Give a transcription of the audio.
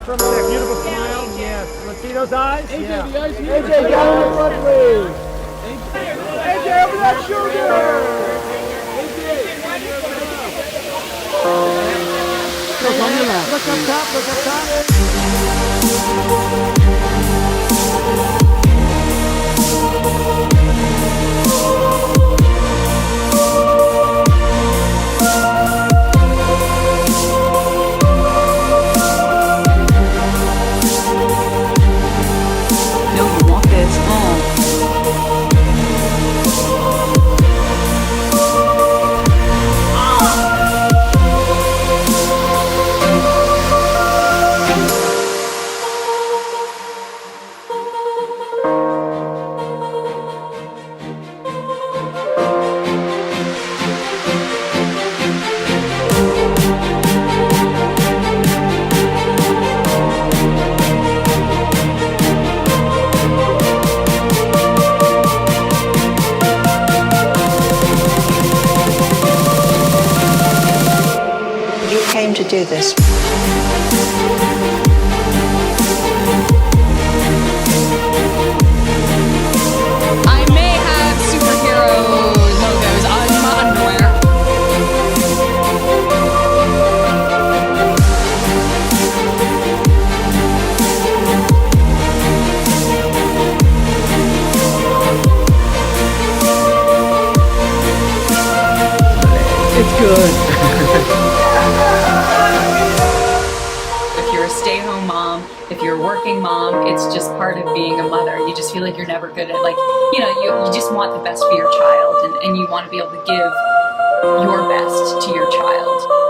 From that beautiful smile. Yes. Let's see those eyes. AJ, Yeah. the eyes here. AJ, down in the front, please. AJ, over that shoulder. Look on your left. Look up top. Look up top. No, you want this. You came to do this. I may have superhero logos on my underwear. It's good. If you're a stay-at-home mom, if you're a working mom, it's just part of being a mother. You just feel like you're never good at, like, you just want the best for your child, and you want to be able to give your best to your child.